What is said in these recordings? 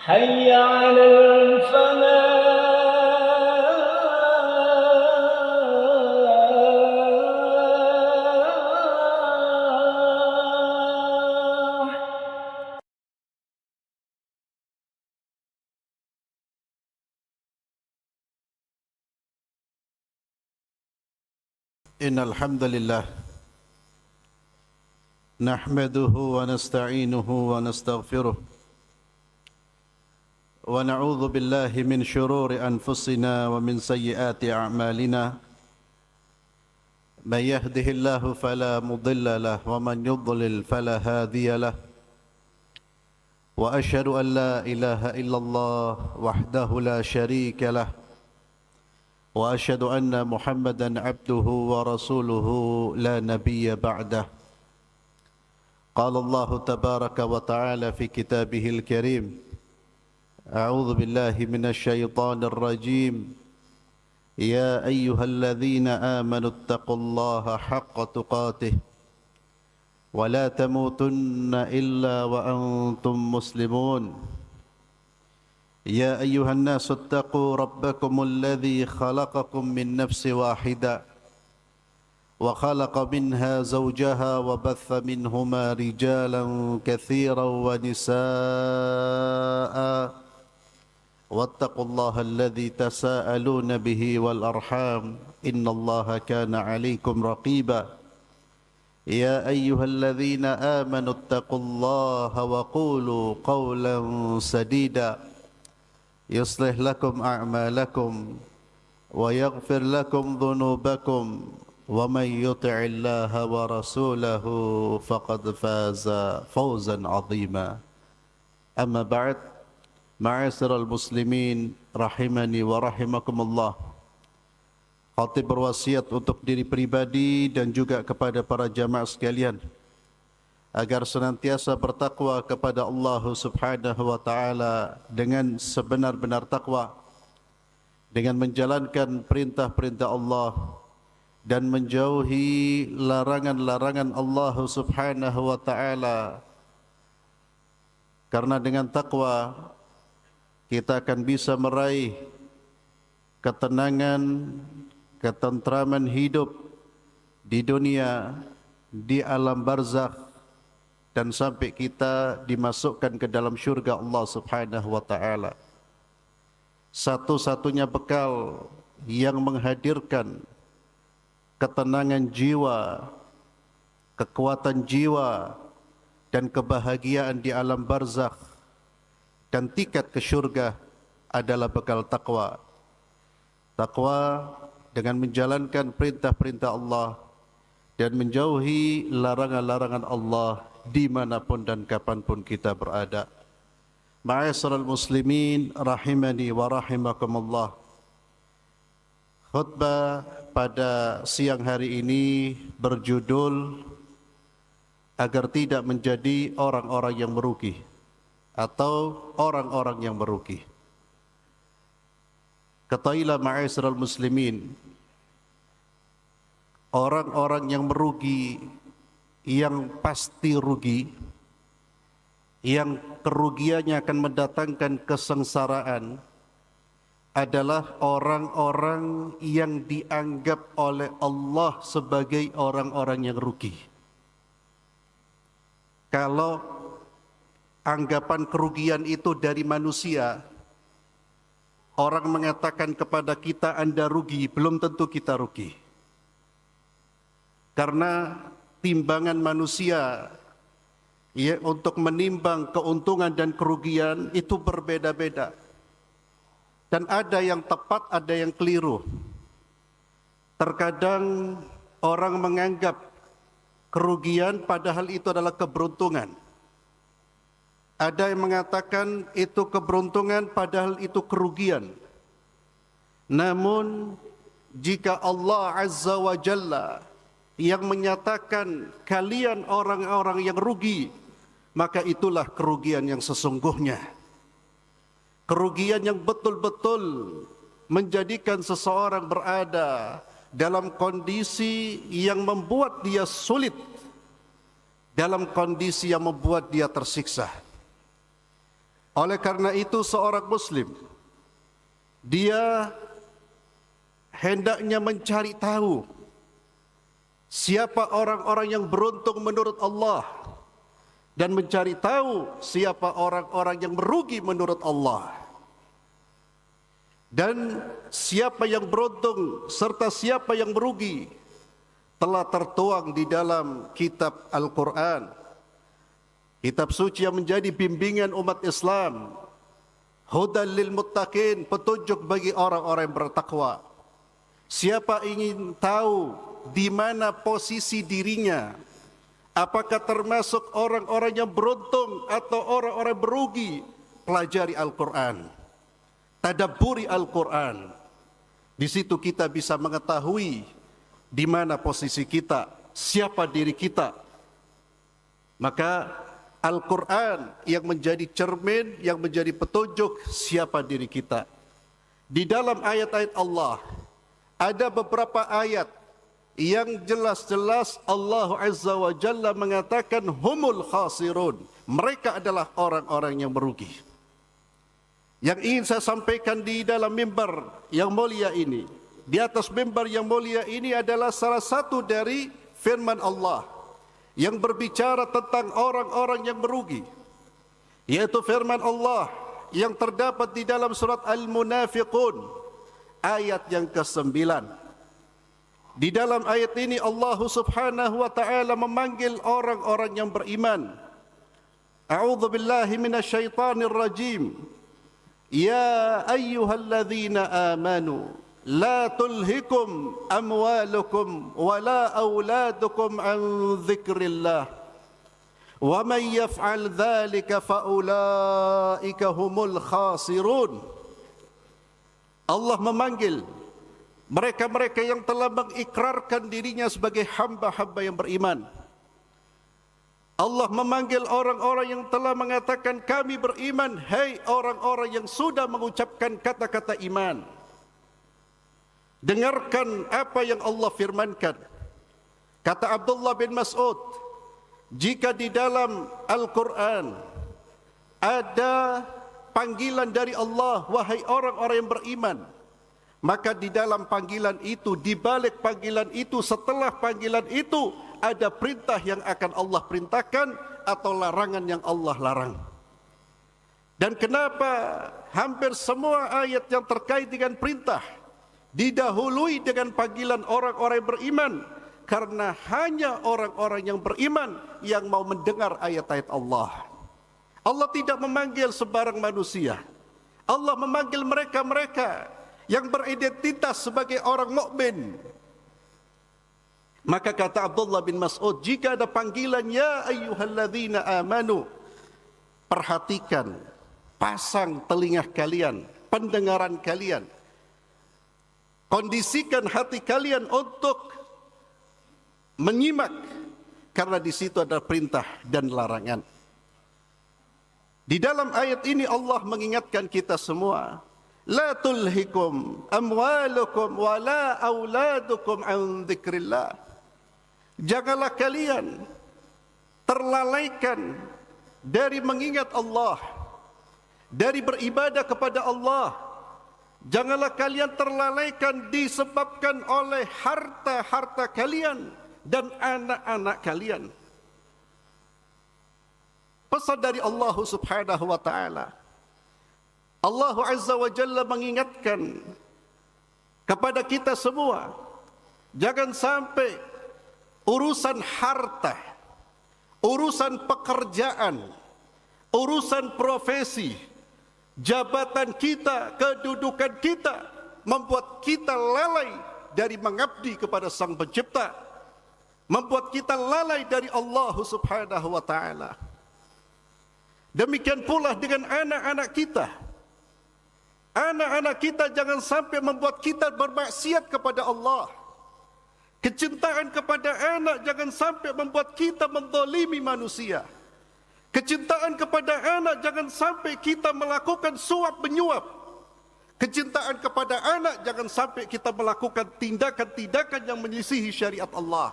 حي على الفلاح. إن الحمد لله نحمده ونستعينه ونستغفره ونعوذ بالله من شرور أنفسنا ومن سيئات أعمالنا من يهده الله فلا مضل له ومن يضلل فلا هادي له وأشهد أن لا إله إلا الله وحده لا شريك له وأشهد أن محمدًا عبده ورسوله لا نبي بعده. قال الله تبارك وتعالى في كتابه الكريم: أعوذ بالله من الشيطان الرجيم. يا أيها الذين آمنوا اتقوا الله حق تقاته ولا تموتن إلا وأنتم مسلمون. يا أيها الناس اتقوا ربكم الذي خلقكم من نفس واحدة وخلق منها زوجها وبث منهما رجالا كثيرا ونساء واتقوا الله الذي تساءلون به والأرحام إن الله كان عليكم رقيبا. يا أيها الذين آمنوا اتقوا الله وقولوا قولا سديدا يصلح لكم أعمالكم ويغفر لكم ذنوبكم ومن يطع الله ورسوله فقد فاز فوزا عظيما. أما بعد، معاشر المسلمين rahimani wa rahimakumullah. Khatib berwasiat untuk diri pribadi dan juga kepada para jamaah sekalian agar senantiasa bertakwa kepada Allah Subhanahu wa taala dengan sebenar-benar takwa, dengan menjalankan perintah-perintah Allah dan menjauhi larangan-larangan Allah Subhanahu wa taala. Karena dengan takwa kita akan bisa meraih ketenangan, ketentraman hidup di dunia, di alam barzakh, dan sampai kita dimasukkan ke dalam syurga Allah Subhanahu wa taala. Satu-satunya bekal yang menghadirkan ketenangan jiwa, kekuatan jiwa dan kebahagiaan di alam barzakh dan tiket ke syurga adalah bekal takwa. Takwa dengan menjalankan perintah-perintah Allah dan menjauhi larangan-larangan Allah dimanapun dan kapanpun kita berada. Ma'asyiral muslimin rahimani wa rahimakumullah. Khutbah pada siang hari ini berjudul agar tidak menjadi orang-orang yang merugi atau orang-orang yang merugi. Ketahuilah ma'asyiral muslimin, orang-orang yang merugi, yang pasti rugi, yang kerugiannya akan mendatangkan kesengsaraan adalah orang-orang yang dianggap oleh Allah sebagai orang-orang yang rugi. Kalau anggapan kerugian itu dari manusia, orang mengatakan kepada kita Anda rugi, belum tentu kita rugi. Karena timbangan manusia ya untuk menimbang keuntungan dan kerugian itu berbeda-beda. Dan ada yang tepat, ada yang keliru. Terkadang orang menganggap kerugian padahal itu adalah keberuntungan. Ada yang mengatakan itu keberuntungan padahal itu kerugian. Namun jika Allah Azza wa Jalla yang menyatakan kalian orang-orang yang rugi, maka itulah kerugian yang sesungguhnya. Kerugian yang betul-betul menjadikan seseorang berada dalam kondisi yang membuat dia sulit, dalam kondisi yang membuat dia tersiksa. Oleh karena itu seorang muslim dia hendaknya mencari tahu siapa orang-orang yang beruntung menurut Allah dan mencari tahu siapa orang-orang yang merugi menurut Allah. Dan siapa yang beruntung serta siapa yang merugi telah tertuang di dalam kitab Al-Quran, kitab suci yang menjadi bimbingan umat Islam, hudan lil muttaqin, petunjuk bagi orang-orang yang bertakwa. Siapa ingin tahu di mana posisi dirinya, apakah termasuk orang-orang yang beruntung atau orang-orang berugi, pelajari Al-Quran, tadabburi Al-Quran. Di situ kita bisa mengetahui di mana posisi kita, siapa diri kita. Maka Al-Quran yang menjadi cermin, yang menjadi petunjuk siapa diri kita. Di dalam ayat-ayat Allah ada beberapa ayat yang jelas-jelas Allah Azza wa Jalla mengatakan humul khasirun, mereka adalah orang-orang yang merugi. Yang ingin saya sampaikan di dalam mimbar yang mulia ini, di atas mimbar yang mulia ini adalah salah satu dari firman Allah yang berbicara tentang orang-orang yang merugi, yaitu firman Allah yang terdapat di dalam surat Al-Munafiqun ayat yang ke-9. Di dalam ayat ini Allah Subhanahu wa taala memanggil orang-orang yang beriman. A'udzu billahi minasyaitonir rajim. Ya ayyuhalladzina amanu la tulhikum amwalukum wala auladukum an dzikrillah wa man yaf'al dzalika faulaika humul khasirun. Allah memanggil mereka-mereka yang telah mengikrarkan dirinya sebagai hamba-hamba yang beriman. Allah memanggil orang-orang yang telah mengatakan kami beriman. Hai orang-orang yang sudah mengucapkan kata-kata iman, dengarkan apa yang Allah firmankan. Kata Abdullah bin Mas'ud, jika di dalam Al-Quran ada panggilan dari Allah, wahai orang-orang yang beriman, maka di dalam panggilan itu, di balik panggilan itu, setelah panggilan itu, ada perintah yang akan Allah perintahkan atau larangan yang Allah larang. Dan kenapa hampir semua ayat yang terkait dengan perintah didahului dengan panggilan orang-orang yang beriman? Karena hanya orang-orang yang beriman yang mau mendengar ayat-ayat Allah. Allah tidak memanggil sebarang manusia. Allah memanggil mereka-mereka yang beridentitas sebagai orang mukmin. Maka kata Abdullah bin Mas'ud, jika ada panggilan ya ayyuhalladzina amanu, perhatikan, pasang telinga kalian, pendengaran kalian, kondisikan hati kalian untuk menyimak, karena di situ ada perintah dan larangan. Di dalam ayat ini Allah mengingatkan kita semua, la tulhikum amwalukum wala auladukum an dzikrillah. Janganlah kalian terlalaikan dari mengingat Allah, dari beribadah kepada Allah. Janganlah kalian terlalaikan disebabkan oleh harta-harta kalian dan anak-anak kalian. Pesan dari Allah Subhanahu wa taala. Allah Azza wa Jalla mengingatkan kepada kita semua, jangan sampai urusan harta, urusan pekerjaan, urusan profesi, jabatan kita, kedudukan kita membuat kita lalai dari mengabdi kepada Sang Pencipta, membuat kita lalai dari Allah Subhanahu wa taala. Demikian pula dengan anak-anak kita. Anak-anak kita jangan sampai membuat kita bermaksiat kepada Allah. Kecintaan kepada anak jangan sampai membuat kita menzalimi manusia. Kecintaan kepada anak jangan sampai kita melakukan suap menyuap. Kecintaan kepada anak jangan sampai kita melakukan tindakan-tindakan yang menyelisihi syariat Allah.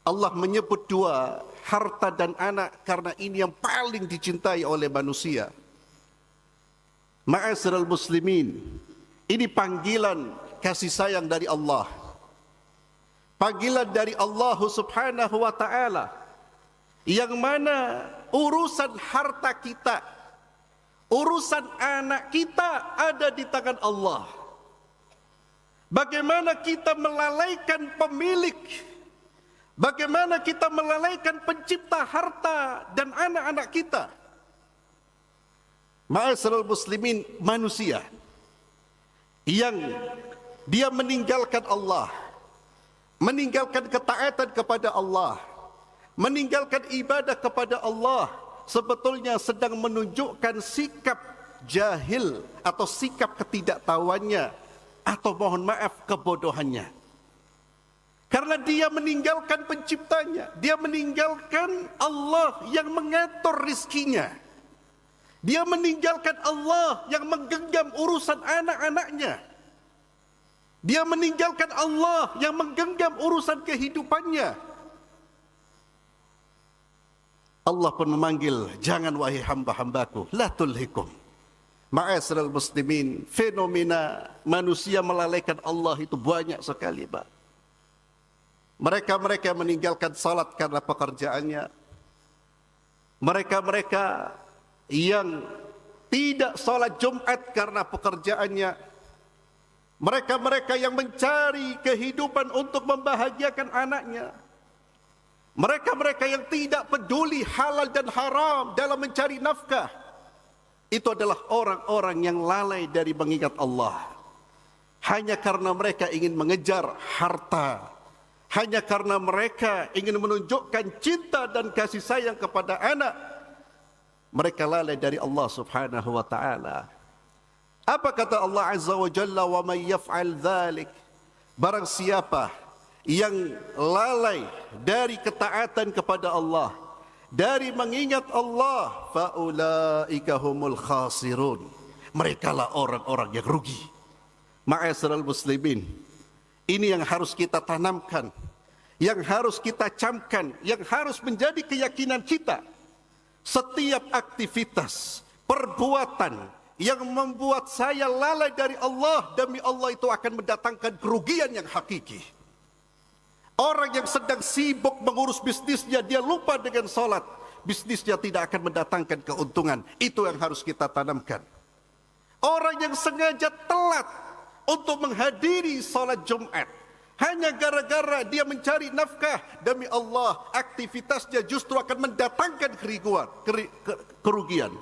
Allah menyebut dua harta dan anak karena ini yang paling dicintai oleh manusia. Ma'asyiral muslimin, ini panggilan kasih sayang dari Allah. Panggilan dari Allah Subhanahu wa taala, yang mana urusan harta kita, urusan anak kita ada di tangan Allah. Bagaimana kita melalaikan pemilik, bagaimana kita melalaikan pencipta harta dan anak-anak kita. Ma'asyiral muslimin, manusia yang dia meninggalkan Allah, meninggalkan ketaatan kepada Allah, meninggalkan ibadah kepada Allah, sebetulnya sedang menunjukkan sikap jahil atau sikap ketidaktahuannya, atau mohon maaf kebodohannya. Karena dia meninggalkan penciptanya, dia meninggalkan Allah yang mengatur rizkinya, dia meninggalkan Allah yang menggenggam urusan anak-anaknya, dia meninggalkan Allah yang menggenggam urusan kehidupannya. Allah pun memanggil, jangan wahai hamba-hambaku, la tulhikum. Ma'asyiral muslimin, fenomena manusia melalaikan Allah itu banyak sekali, Pak. Mereka-mereka meninggalkan salat karena pekerjaannya. Mereka-mereka yang tidak salat Jumat karena pekerjaannya. Mereka-mereka yang mencari kehidupan untuk membahagiakan anaknya. Mereka-mereka yang tidak peduli halal dan haram dalam mencari nafkah. Itu adalah orang-orang yang lalai dari mengingat Allah. Hanya karena mereka ingin mengejar harta, hanya karena mereka ingin menunjukkan cinta dan kasih sayang kepada anak, mereka lalai dari Allah Subhanahu wa taala. Apa kata Allah Azza wa Jalla, wa may yaf'al dzalik, barang siapa yang lalai dari ketaatan kepada Allah, dari mengingat Allah, faulaika humul khasirun, merekalah orang-orang yang rugi. Ma'asyiral muslimin, ini yang harus kita tanamkan, yang harus kita camkan, yang harus menjadi keyakinan kita. Setiap aktivitas, perbuatan yang membuat saya lalai dari Allah, demi Allah itu akan mendatangkan kerugian yang hakiki. Orang yang sedang sibuk mengurus bisnisnya, dia lupa dengan salat, bisnisnya tidak akan mendatangkan keuntungan. Itu yang harus kita tanamkan. Orang yang sengaja telat untuk menghadiri salat Jumat, hanya gara-gara dia mencari nafkah, demi Allah aktivitasnya justru akan mendatangkan kerugian.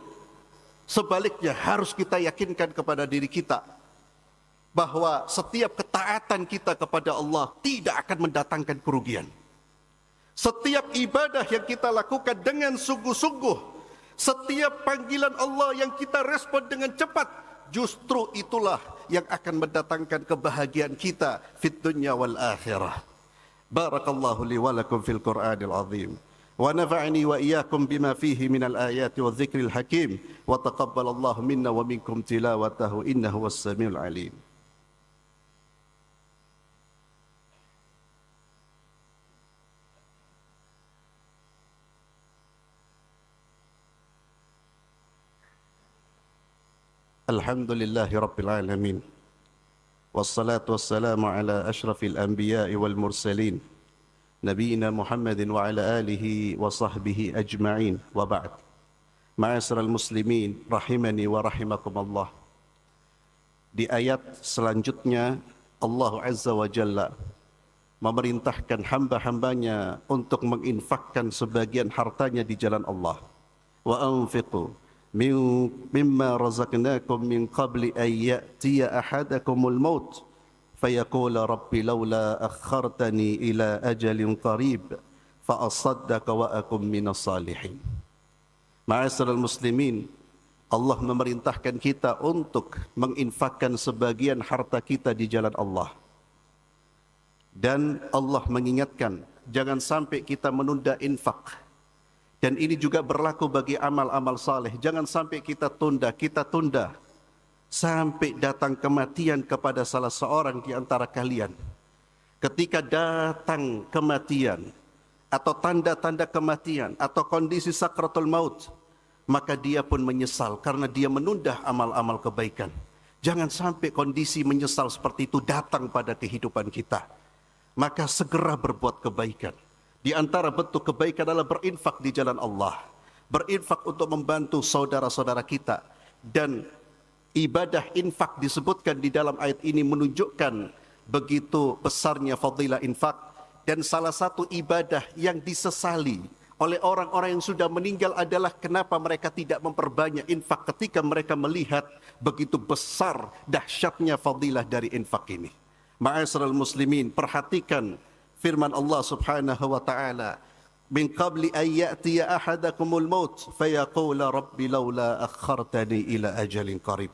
Sebaliknya harus kita yakinkan kepada diri kita bahwa setiap ketaatan kita kepada Allah tidak akan mendatangkan kerugian. Setiap ibadah yang kita lakukan dengan sungguh-sungguh, setiap panggilan Allah yang kita respon dengan cepat, justru itulah yang akan mendatangkan kebahagiaan kita fid dunya wal akhirah. Barakallahu li wa lakum fil Qur'anil azim. ونفعني وإياكم بما فيه من الآيات والذكر الحكيم وتقبل الله منا ومنكم تلاوته إنه هو السميع العليم. الحمد لله رب العالمين والصلاة والسلام على أشرف الأنبياء والمرسلين نبينا محمد وعلى آله وصحبه أجمعين وبعد. Ma'asyiral muslimin rahimani wa rahimakumullah. Di ayat selanjutnya Allah Azza wa Jalla memerintahkan hamba-hambanya untuk menginfakkan sebagian hartanya di jalan Allah. Wa anfiqu mimma razaqnakum min qabli an ya'tiya ahadakumul maut فيقول ربي لولا أخرتني إلى أجل قريب فأصدق وأكن من الصالحين. Ma'asyiral muslimin, Allah memerintahkan kita untuk menginfakkan sebagian harta kita di jalan Allah. Dan Allah mengingatkan, jangan sampai kita menunda infak. Dan ini juga berlaku bagi amal-amal saleh. Jangan sampai kita tunda sampai datang kematian kepada salah seorang di antara kalian. Ketika datang kematian, atau tanda-tanda kematian atau kondisi sakratul maut, maka dia pun menyesal karena dia menunda amal-amal kebaikan. Jangan sampai kondisi menyesal seperti itu datang pada kehidupan kita. Maka segera berbuat kebaikan. Di antara bentuk kebaikan adalah berinfak di jalan Allah. Berinfak untuk membantu saudara-saudara kita. Dan ibadah infak disebutkan di dalam ayat ini menunjukkan begitu besarnya fadilah infak. Dan salah satu ibadah yang disesali oleh orang-orang yang sudah meninggal adalah kenapa mereka tidak memperbanyak infak ketika mereka melihat begitu besar dahsyatnya fadilah dari infak ini. Ma'asyiral muslimin, perhatikan firman Allah Subhanahu wa taala, min qabli an ya'tiya ahadakumul maut fayaqula rabbi laula akhartani ila ajalin qarib.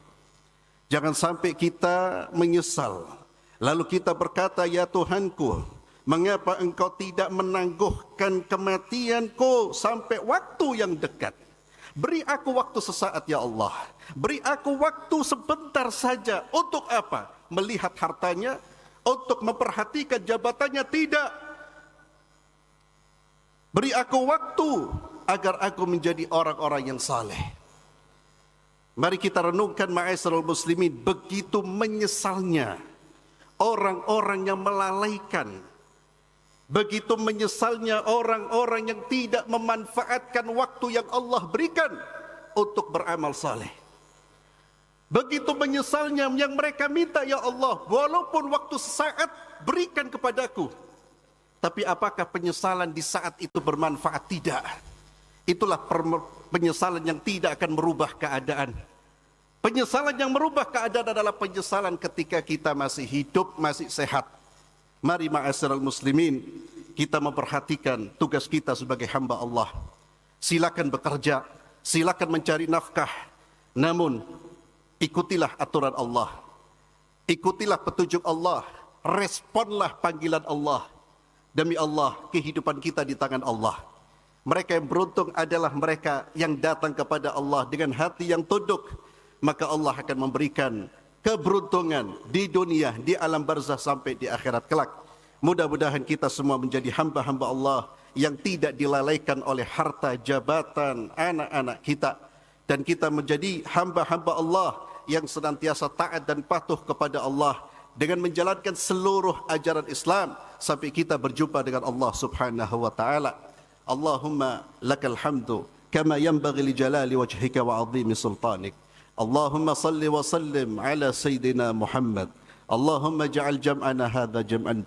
Jangan sampai kita menyesal lalu kita berkata, ya Tuhanku, mengapa engkau tidak menangguhkan kematianku sampai waktu yang dekat? Beri aku waktu sesaat ya Allah. Beri aku waktu sebentar saja. Untuk apa? Melihat hartanya? Untuk memperhatikan jabatannya? Tidak. Beri aku waktu agar aku menjadi orang-orang yang saleh. Mari kita renungkan ma'asyiral muslimin, begitu menyesalnya orang-orang yang melalaikan. Begitu menyesalnya orang-orang yang tidak memanfaatkan waktu yang Allah berikan untuk beramal saleh. Begitu menyesalnya yang mereka minta, ya Allah, walaupun waktu sesaat berikan kepadaku. Tapi apakah penyesalan di saat itu bermanfaat? Tidak. Itulah penyesalan yang tidak akan merubah keadaan. Penyesalan yang merubah keadaan adalah penyesalan ketika kita masih hidup, masih sehat. Mari ma'asyiral muslimin, kita memperhatikan tugas kita sebagai hamba Allah. Silakan bekerja, silakan mencari nafkah. Namun, ikutilah aturan Allah. Ikutilah petunjuk Allah. Responlah panggilan Allah. Demi Allah, kehidupan kita di tangan Allah. Mereka yang beruntung adalah mereka yang datang kepada Allah dengan hati yang tunduk. Maka Allah akan memberikan keberuntungan di dunia, di alam barzah sampai di akhirat kelak. Mudah-mudahan kita semua menjadi hamba-hamba Allah yang tidak dilalaikan oleh harta, jabatan, anak-anak kita. Dan kita menjadi hamba-hamba Allah yang senantiasa taat dan patuh kepada Allah dengan menjalankan seluruh ajaran Islam sampai kita berjumpa dengan Allah Subhanahu wa taala. Allahumma lakal hamdu kama yanbaghi li jalali wajhika wa 'azimi sultanik. Allahumma salli wa sallim ala sayyidina Muhammad. Allahumma ja'al jam'ana hadha jam'an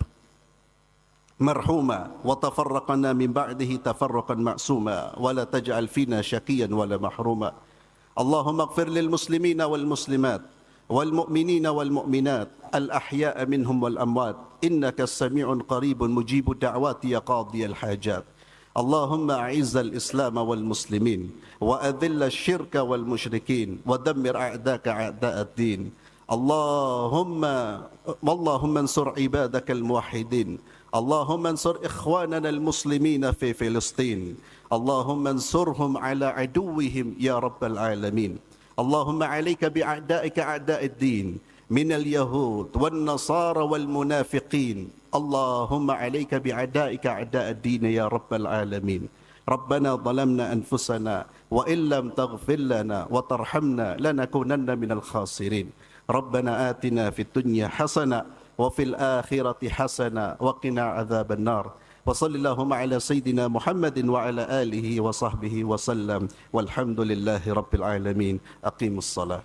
marhuma wa tafarraqana min ba'dihi tafarruqan ma'suma wa la taj'al fina syaqiyan wa la mahruma. Allahumma ighfir lil muslimina wal muslimat wal mu'minina wal mu'minat al ahya'a minhum wal amwat innaka as-sami'un qaribun mujibud da'wati ya qadiyal hajat. اللهم أعز الإسلام والمسلمين وأذل الشرك والمشركين ودمر أعداءك أعداء الدين. اللهم انصر عبادك الموحدين. اللهم انصر إخواننا المسلمين في فلسطين. اللهم انصرهم على عدوهم يا رب العالمين. اللهم عليك بأعدائك أعداء الدين من اليهود والنصارى والمنافقين. اللهم عليك بعدائك أعداء الدين يا رب العالمين. ربنا ظلمنا أنفسنا وإن لم تغفر لنا وترحمنا لنكونن من الخاسرين. ربنا آتنا في الدنيا حسنة وفي الآخرة حسنة وقنا عذاب النار. وصل اللهم على سيدنا محمد وعلى آله وصحبه وسلم والحمد لله رب العالمين. أقيموا الصلاة.